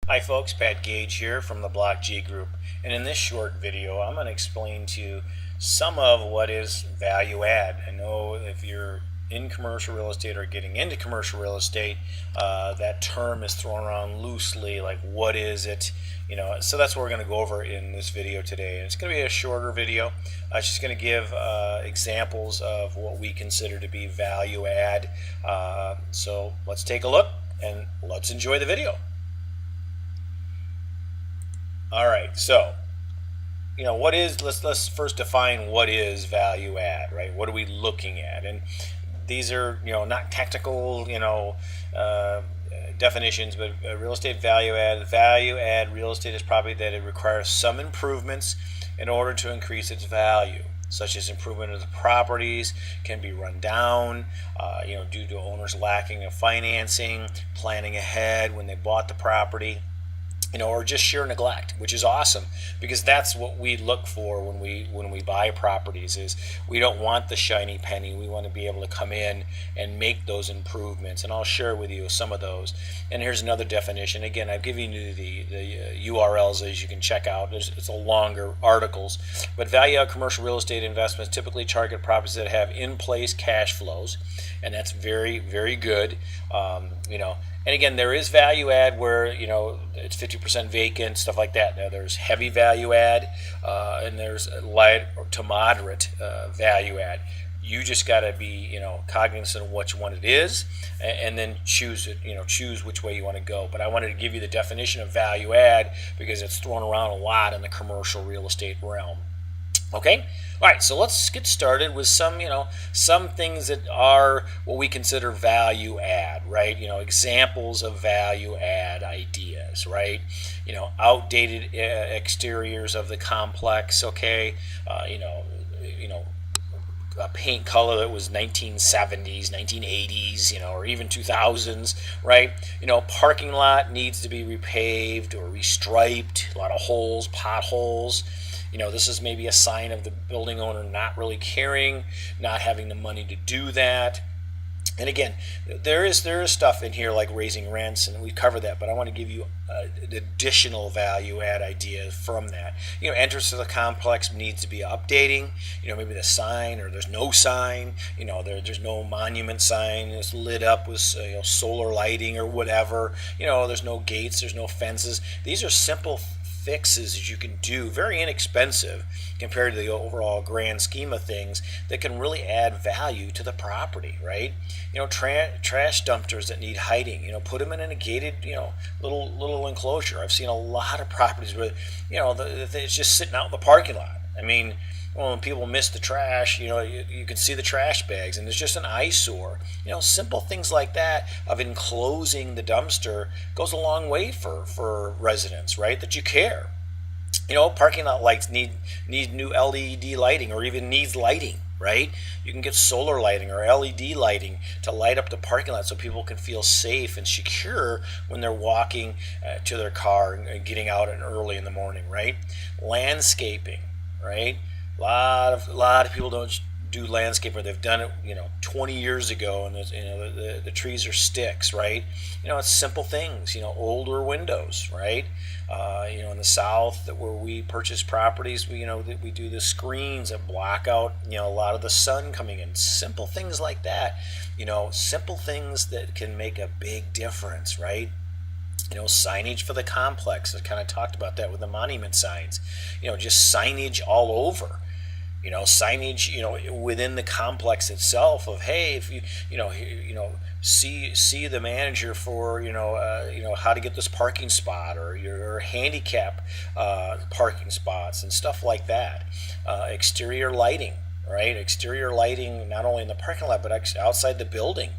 Hi folks, Pat Gage here from the G Group, and in this short video I'm going to explain to you some of what is value add. I know if you're in commercial real estate or getting into commercial real estate, that term is thrown around loosely, like what is it, so that's what we're going to go over in this video today. And it's going to be a shorter video. It's just going to give examples of what we consider to be value add. So let's take a look and let's enjoy the video. All right, so let's first define what is value add, right? What are we looking at? And these are not technical definitions, but real estate value add real estate is property that it requires some improvements in order to increase its value, such as improvement of the properties can be run down, due to owners lacking of financing, planning ahead when they bought the property, or just sheer neglect, which is awesome because that's what we look for when we buy properties. Is we don't want the shiny penny. We want to be able to come in and make those improvements, and I'll share with you some of those. And here's another definition. Again, I've given you the URLs as you can check out. It's a longer articles, but value add commercial real estate investments typically target properties that have in-place cash flows, and that's very, very good. And again, there is value add where it's 50% vacant, stuff like that. Now there's heavy value add, and there's light to moderate value add. You just got to be cognizant of which one it is, and then choose it. Choose which way you want to go. But I wanted to give you the definition of value add because it's thrown around a lot in the commercial real estate realm. Okay, all right, so let's get started with some things that are what we consider value add, right? Examples of value add ideas, right? Outdated exteriors of the complex, okay? A paint color that was 1970s, 1980s, or even 2000s, right? Parking lot needs to be repaved or restriped, a lot of holes, potholes. This is maybe a sign of the building owner not really caring, not having the money to do that. And again, there is stuff in here like raising rents, and we cover that, but I want to give you additional value add ideas from that. Entrance to the complex needs to be updating. Maybe the sign, or there's no sign. There's no monument sign. It's lit up with solar lighting or whatever. There's no gates. There's no fences. These are simple fixes that you can do, very inexpensive compared to the overall grand scheme of things, that can really add value to the property, right? Trash dumpsters that need hiding, put them in a gated, little enclosure. I've seen a lot of properties where, it's just sitting out in the parking lot. I mean, when people miss the trash, you can see the trash bags, and there's just an eyesore. Simple things like that of enclosing the dumpster goes a long way for residents, right? That you care. Parking lot lights need new LED lighting, or even needs lighting, right? You can get solar lighting or LED lighting to light up the parking lot so people can feel safe and secure when they're walking to their car and getting out early in the morning, right? Landscaping, right? A lot of people don't do landscape, or they've done it 20 years ago, and the trees are sticks, right? It's simple things. Older windows, right? In the south, where we purchase properties, we do the screens that block out a lot of the sun coming in. Simple things like that. Simple things that can make a big difference, right? Signage for the complex. I kind of talked about that with the monument signs. Just signage all over. Signage, within the complex itself of, hey, if you, see the manager for, how to get this parking spot, or your handicap parking spots and stuff like that. Exterior lighting, right? Exterior lighting, not only in the parking lot, but outside the building.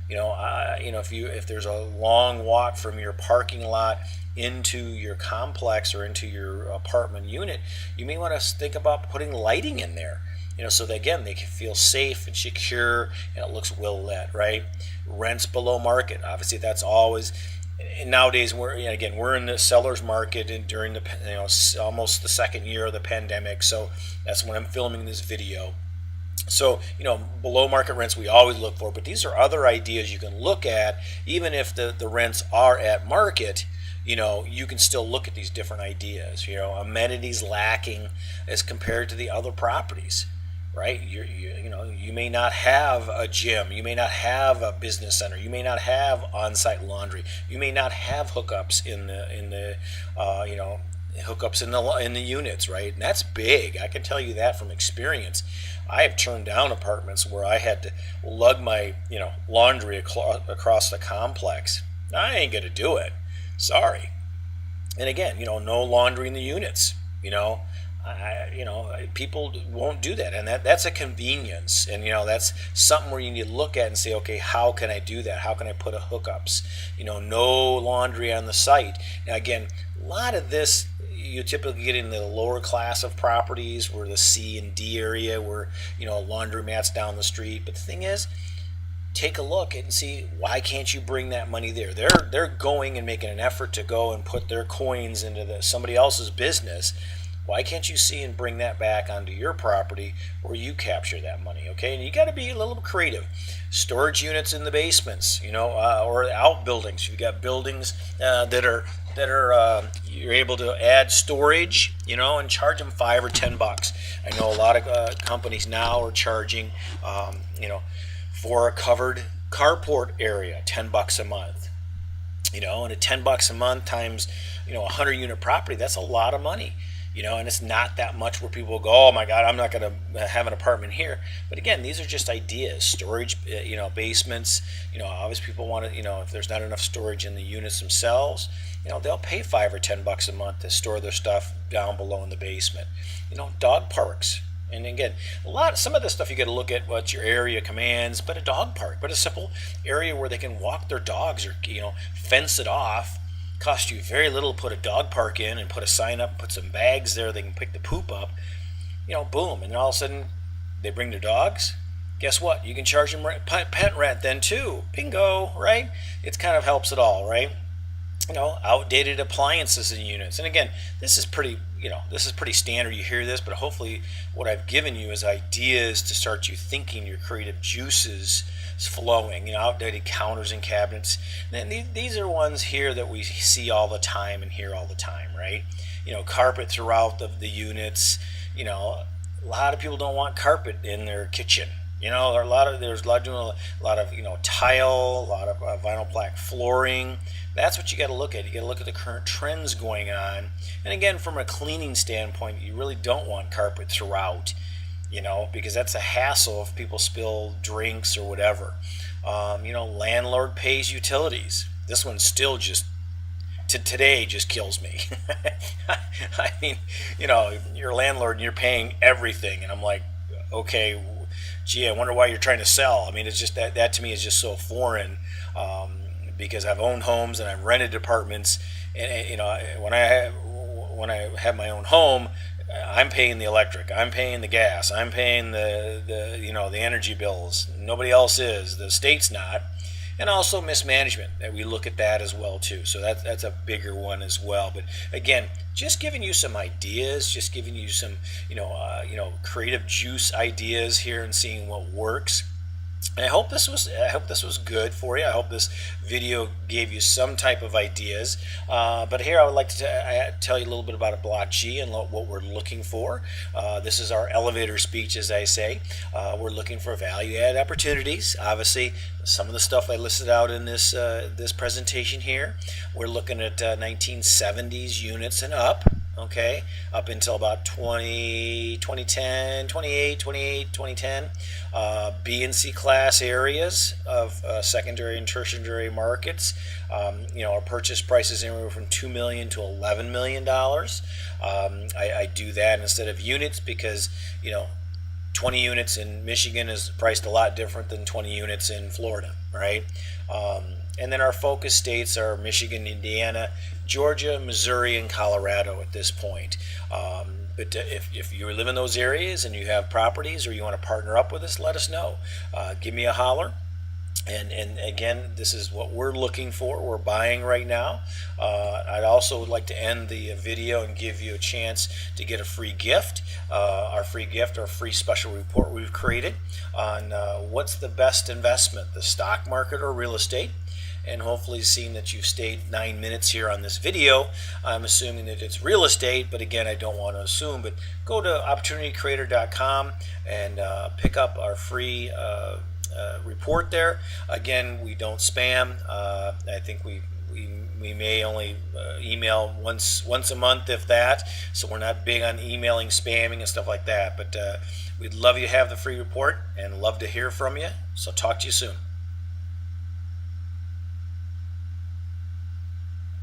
If there's a long walk from your parking lot into your complex or into your apartment unit, you may want to think about putting lighting in there, so that again they can feel safe and secure, and it looks well lit, right? Rents below market, obviously that's always. And nowadays we're in the seller's market, and during the almost the second year of the pandemic, so that's when I'm filming this video. So, below market rents we always look for, but these are other ideas you can look at. Even if the rents are at market, you can still look at these different ideas. Amenities lacking as compared to the other properties, right? You may not have a gym, you may not have a business center, you may not have on-site laundry, you may not have hookups in the units, right? And that's big. I can tell you that from experience. I have turned down apartments where I had to lug my laundry across the complex. I ain't gonna do it. Sorry. And again, no laundry in the units. People won't do that, and that's a convenience, and that's something where you need to look at and say, okay, how can I do that? How can I put a hookups? No laundry on the site. Now, again, a lot of this you typically get in the lower class of properties, where the C and D area, where laundromats down the street. But the thing is, take a look and see, why can't you bring that money there? They're going and making an effort to go and put their coins into somebody else's business. Why can't you see and bring that back onto your property where you capture that money? Okay, and you got to be a little bit creative. Storage units in the basements, or outbuildings. You've got buildings that are you're able to add storage, and charge them $5 or $10. I know a lot of companies now are charging, for a covered carport area, $10 a month. And at $10 a month times, 100 unit property, that's a lot of money. And it's not that much where people go, oh my God, I'm not going to have an apartment here. But again, these are just ideas. Storage, basements, obviously people want to, if there's not enough storage in the units themselves, they'll pay $5 or $10 a month to store their stuff down below in the basement. Dog parks. And again, some of this stuff you got to look at what your area commands, but a dog park, but a simple area where they can walk their dogs, or fence it off. Cost you very little to put a dog park in and put a sign up, put some bags there they can pick the poop up. Boom, and all of a sudden they bring their dogs. Guess what? You can charge them pet rent then too. Bingo, right? It kind of helps it all, right? Outdated appliances in units. And again, this is pretty standard. You hear this, but hopefully what I've given you is ideas to start you thinking, your creative juices flowing. Outdated counters and cabinets. And these are ones here that we see all the time and hear all the time, right? Carpet throughout the units. A lot of people don't want carpet in their kitchen. There's a lot of tile, a lot of vinyl plank flooring. That's what you got to look at. You got to look at the current trends going on. And again, from a cleaning standpoint, you really don't want carpet throughout, because that's a hassle if people spill drinks or whatever. Landlord pays utilities. This one still just today just kills me. I mean, you're a landlord and you're paying everything, and I'm like, okay, gee, I wonder why you're trying to sell. I mean, it's just that to me is just so foreign, because I've owned homes and I've rented apartments, and when I have my own home, I'm paying the electric, I'm paying the gas, I'm paying the energy bills. Nobody else is. The state's not. And also mismanagement, that we look at that as well too. So that's a bigger one as well. But again, just giving you some ideas, just giving you some creative juice ideas here and seeing what works. And I hope this was good for you. I hope this video gave you some type of ideas. But here I would like to tell you a little bit about a Block G and what we're looking for. This is our elevator speech, as I say. We're looking for value-add opportunities. Obviously, some of the stuff I listed out in this presentation here, we're looking at 1970s units and up. Okay, up until about 2010, 2010, B and C class areas of secondary and tertiary markets. Our purchase price is anywhere from $2 million to $11 million. I do that instead of units because 20 units in Michigan is priced a lot different than 20 units in Florida, right? And then our focus states are Michigan, Indiana, Georgia, Missouri, and Colorado at this point. But if you live in those areas and you have properties or you want to partner up with us, let us know. Give me a holler. And again, this is what we're looking for. We're buying right now. I'd also would like to end the video and give you a chance to get a free gift. Our free special report we've created on what's the best investment, the stock market or real estate. and hopefully seeing that you've stayed 9 minutes here on this video. I'm assuming that it's real estate, but again, I don't want to assume. But go to opportunitycreator.com and pick up our free report there. Again, we don't spam. I think we may only email once a month, if that. So we're not big on emailing, spamming, and stuff like that. But we'd love you to have the free report and love to hear from you. So talk to you soon.